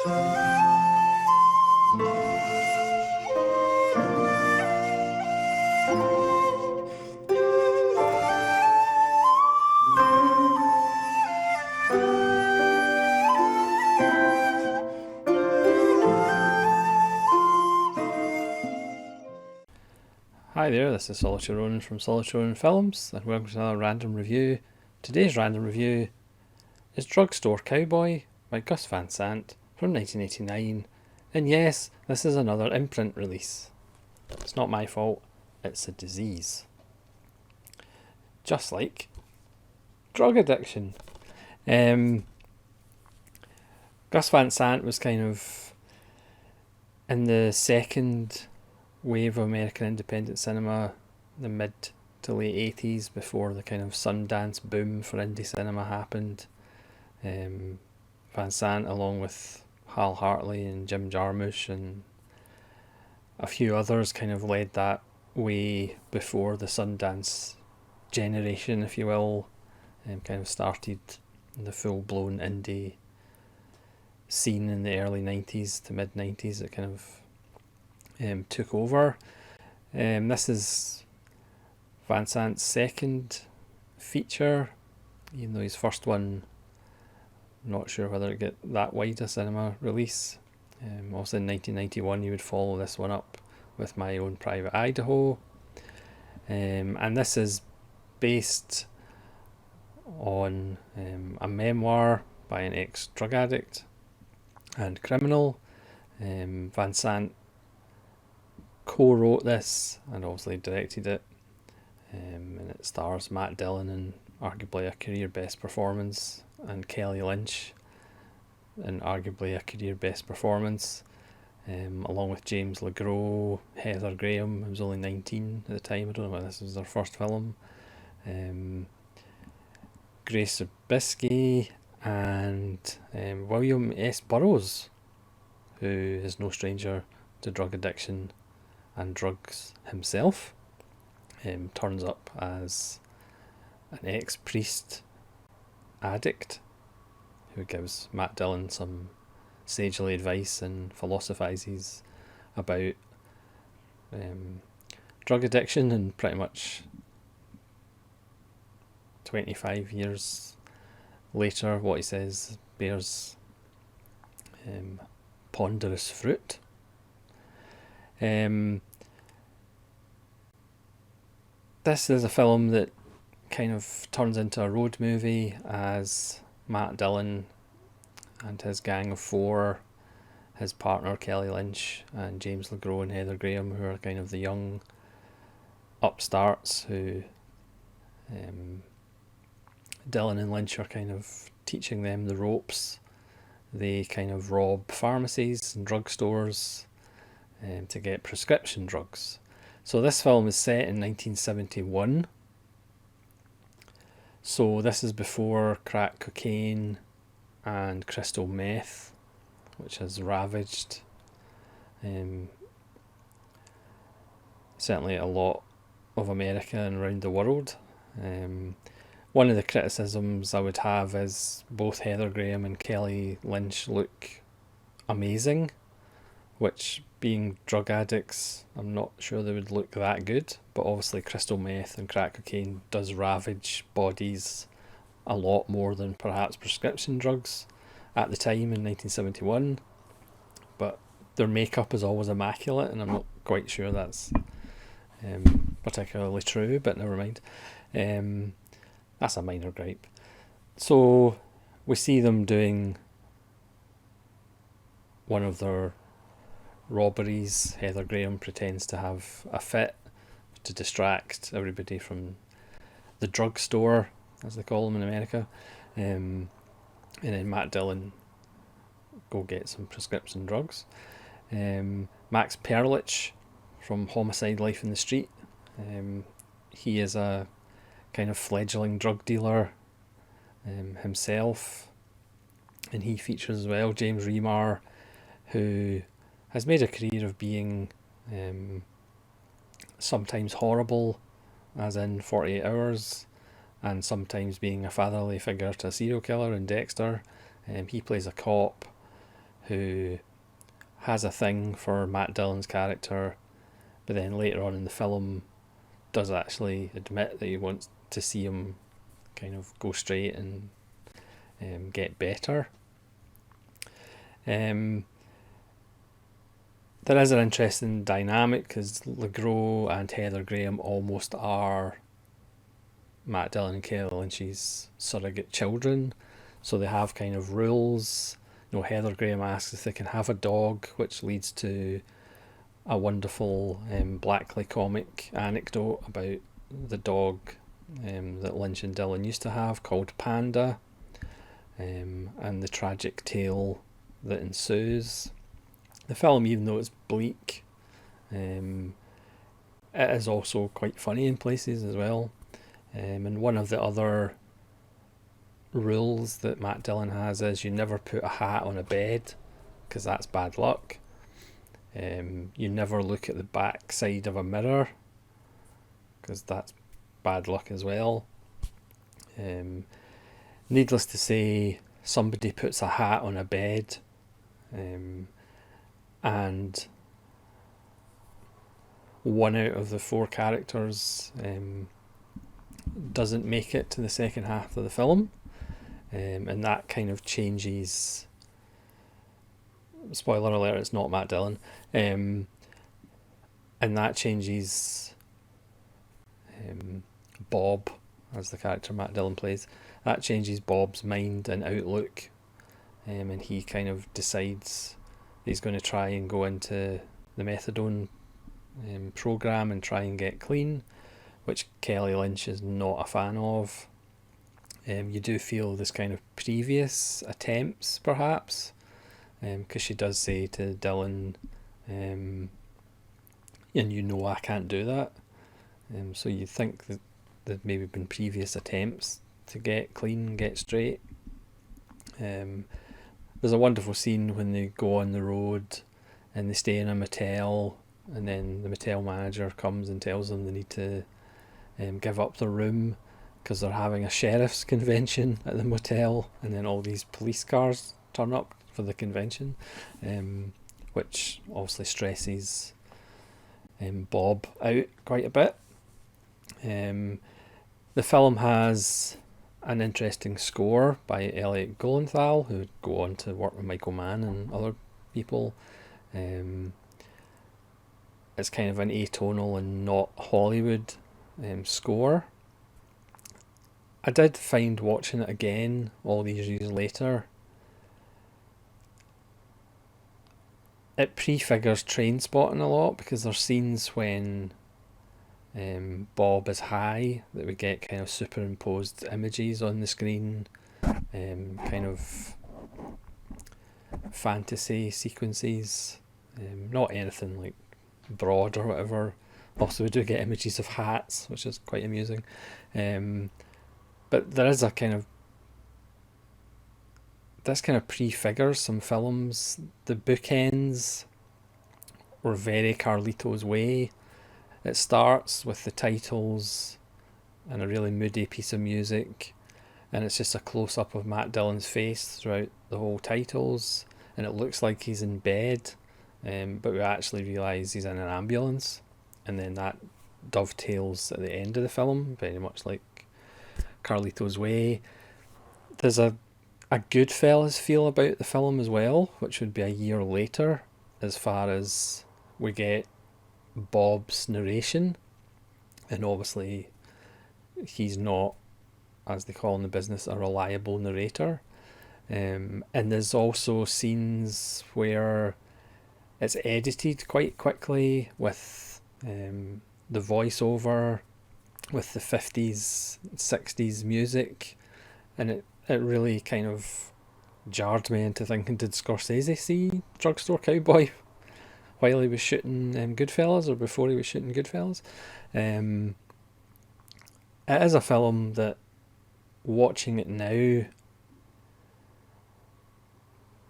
Hi there, this is Solitary Ronan from Solitary Ronan Films, and welcome to another random review. Today's random review is Drugstore Cowboy by Gus Van Sant from 1989, and yes, this is another imprint release. It's not my fault, it's a disease. Just like drug addiction. Gus Van Sant was kind of in the second wave of American independent cinema, the mid to late 80s, before the kind of Sundance boom for indie cinema happened. Van Sant, along with Hal Hartley and Jim Jarmusch and a few others, kind of led that way before the Sundance generation, if you will, kind of started the full-blown indie scene in the early 90s to mid 90s. It kind of took over. This is Van Sant's second feature, even though his first one, I'm not sure whether it get that wide a cinema release. Also in 1991 he would follow this one up with My Own Private Idaho, and this is based on a memoir by an ex-drug addict and criminal. Van Sant co-wrote this and obviously directed it, and it stars Matt Dillon in arguably a career best performance, and Kelly Lynch in arguably a career best performance, along with James LeGros, Heather Graham, who was only 19 at the time. I don't know whether this was their first film, Grace Zabiskie, and William S. Burroughs, who is no stranger to drug addiction and drugs himself. Turns up as an ex-priest addict who gives Matt Dillon some sagely advice and philosophises about drug addiction, and pretty much 25 years later what he says bears ponderous fruit. This is a film that kind of turns into a road movie as Matt Dillon and his gang of four, his partner Kelly Lynch and James LeGros and Heather Graham, who are kind of the young upstarts who Dillon and Lynch are kind of teaching them the ropes. They kind of rob pharmacies and drugstores to get prescription drugs. So this film is set in 1971. So this is before crack cocaine and crystal meth, which has ravaged certainly a lot of America and around the world. One of the criticisms I would have is both Heather Graham and Kelly Lynch look amazing, which, being drug addicts, I'm not sure they would look that good, but obviously crystal meth and crack cocaine does ravage bodies a lot more than perhaps prescription drugs at the time in 1971, but their makeup is always immaculate, and I'm not quite sure that's particularly true, but never mind. That's a minor gripe. So we see them doing one of their robberies. Heather Graham pretends to have a fit to distract everybody from the drugstore, as they call them in America, and then Matt Dillon go get some prescription drugs. Max Perlich from Homicide: Life in the Street, he is a kind of fledgling drug dealer himself, and he features as well. James Remar, who has made a career of being sometimes horrible, as in 48 Hours, and sometimes being a fatherly figure to a serial killer in Dexter. He plays a cop who has a thing for Matt Dillon's character, but then later on in the film does actually admit that he wants to see him kind of go straight and get better. There is an interesting dynamic because Legros and Heather Graham almost are Matt Dillon and Kelly Lynch's surrogate children, so they have kind of rules. Heather Graham asks if they can have a dog, which leads to a wonderful Blackley comic anecdote about the dog that Lynch and Dillon used to have called Panda, and the tragic tale that ensues. The film, even though it's bleak, it is also quite funny in places as well. And one of the other rules that Matt Dillon has is you never put a hat on a bed because that's bad luck. You never look at the back side of a mirror because that's bad luck as well. Needless to say, somebody puts a hat on a bed, and one out of the four characters doesn't make it to the second half of the film, and that kind of changes. Spoiler alert, it's not Matt Dillon, and that changes Bob, as the character Matt Dillon plays. That changes Bob's mind and outlook, and he kind of decides he's going to try and go into the methadone program and try and get clean, which Kelly Lynch is not a fan of. You do feel this kind of previous attempts, perhaps, because she does say to Dillon, and I can't do that. So you think that there'd maybe been previous attempts to get clean, get straight. There's a wonderful scene when they go on the road and they stay in a motel, and then the motel manager comes and tells them they need to give up their room because they're having a sheriff's convention at the motel, and then all these police cars turn up for the convention, which obviously stresses Bob out quite a bit. The film has an interesting score by Elliot Golenthal, who would go on to work with Michael Mann and other people. It's kind of an atonal and not Hollywood score. I did find watching it again all these years later, it prefigures Trainspotting a lot, because there's scenes when Bob is high that we get kind of superimposed images on the screen, kind of fantasy sequences, not anything like broad or whatever. Also, we do get images of hats, which is quite amusing, but there is a kind of, this kind of prefigures some films. The bookends were very Carlito's Way. It starts with the titles and a really moody piece of music, and it's just a close-up of Matt Dillon's face throughout the whole titles, and it looks like he's in bed, but we actually realise he's in an ambulance, and then that dovetails at the end of the film, very much like Carlito's Way. There's a Goodfellas feel about the film as well, which would be a year later, as far as we get Bob's narration, and obviously he's not, as they call in the business, a reliable narrator. And there's also scenes where it's edited quite quickly with the voiceover, with the 50s, 60s music, and it really kind of jarred me into thinking, did Scorsese see Drugstore Cowboy while he was shooting Goodfellas, or before he was shooting Goodfellas? It is a film that, watching it now,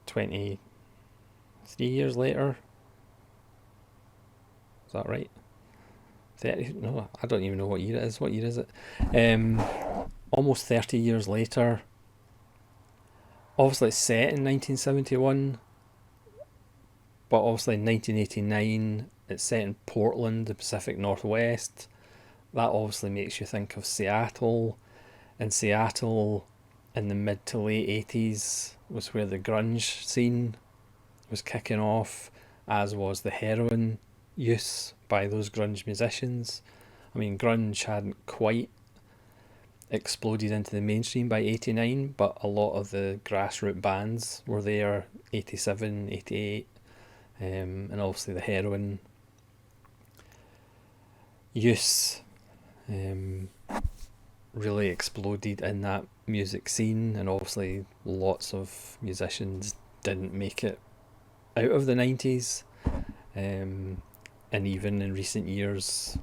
23 years later, is that right? 30? No, I don't even know what year it is. What year is it? Almost 30 years later. Obviously it's set in 1971, but obviously in 1989 it's set in Portland, the Pacific Northwest. That obviously makes you think of Seattle, and Seattle in the mid to late 80s was where the grunge scene was kicking off, as was the heroin use by those grunge musicians. I mean, grunge hadn't quite exploded into the mainstream by 89, but a lot of the grassroots bands were there 87, 88, and obviously the heroin use really exploded in that music scene, and obviously lots of musicians didn't make it out of the 90s, and even in recent years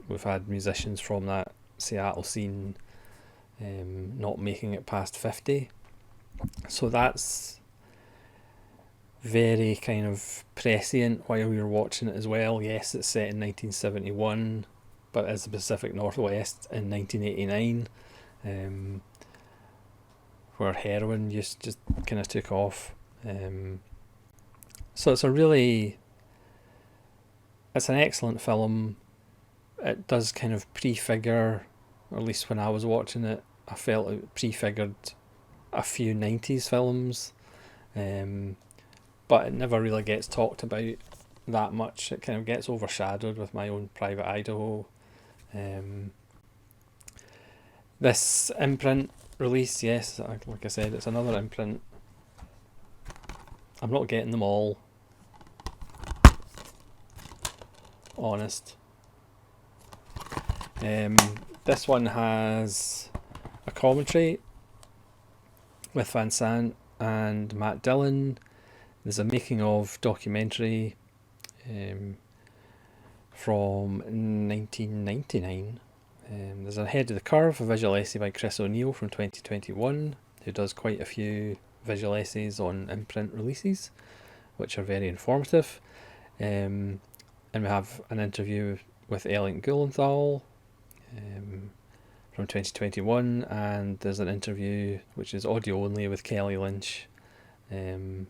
we've had musicians from that Seattle scene not making it past 50. So that's very kind of prescient while you're watching it as well. Yes, it's set in 1971, but it's the Pacific Northwest in 1989, where heroin use just kind of took off. So it's an excellent film. It does kind of prefigure, or at least when I was watching it, I felt it prefigured a few 90s films, but it never really gets talked about that much. It kind of gets overshadowed with My Own Private Idaho. This imprint release, yes, like I said, it's another imprint. I'm not getting them all, honest. This one has a commentary with Van Sant and Matt Dillon. There's a making of documentary from 1999. There's Ahead of the Curve, a visual essay by Chris O'Neill from 2021, who does quite a few visual essays on imprint releases, which are very informative. And we have an interview with Elliot Gullenthal from 2021, and there's an interview which is audio only with Kelly Lynch from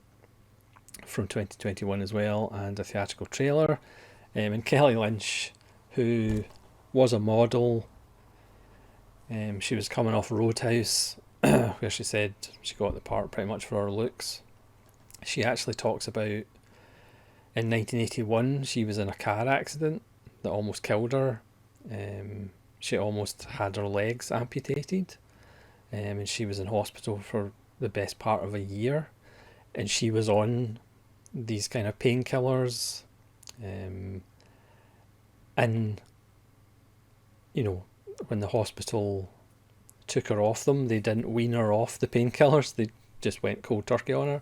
2021 as well, and a theatrical trailer. And Kelly Lynch, who was a model, she was coming off Roadhouse, where she said she got the part pretty much for her looks. She actually talks about in 1981 she was in a car accident that almost killed her. She almost had her legs amputated, and she was in hospital for the best part of a year, and she was on these kind of painkillers, and you know, when the hospital took her off them, they didn't wean her off the painkillers, they just went cold turkey on her.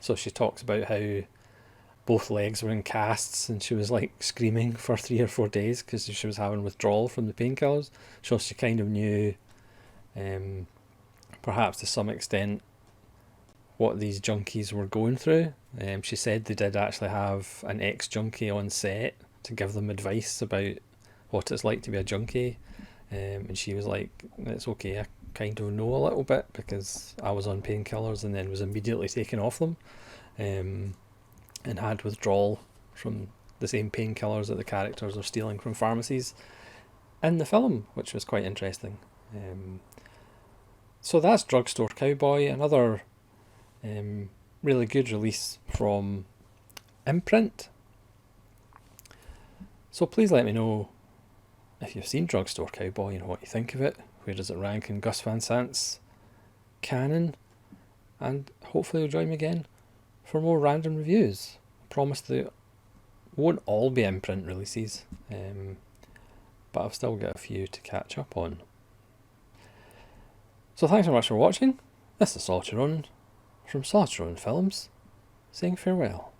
So she talks about how both legs were in casts, and she was like screaming for 3 or 4 days because she was having withdrawal from the painkillers. So she kind of knew, perhaps to some extent, what these junkies were going through. She said they did actually have an ex-junkie on set to give them advice about what it's like to be a junkie, and she was like, it's okay, I kind of know a little bit because I was on painkillers and then was immediately taken off them, and had withdrawal from the same painkillers that the characters are stealing from pharmacies in the film, which was quite interesting. So that's Drugstore Cowboy, another really good release from Imprint. So please let me know if you've seen Drugstore Cowboy and what you think of it. Where does it rank in Gus Van Sant's canon? And hopefully you'll join me again for more random reviews. I promise they won't all be imprint releases, but I've still got a few to catch up on. So thanks so much for watching. This is Solitude from Solitude Films, saying farewell.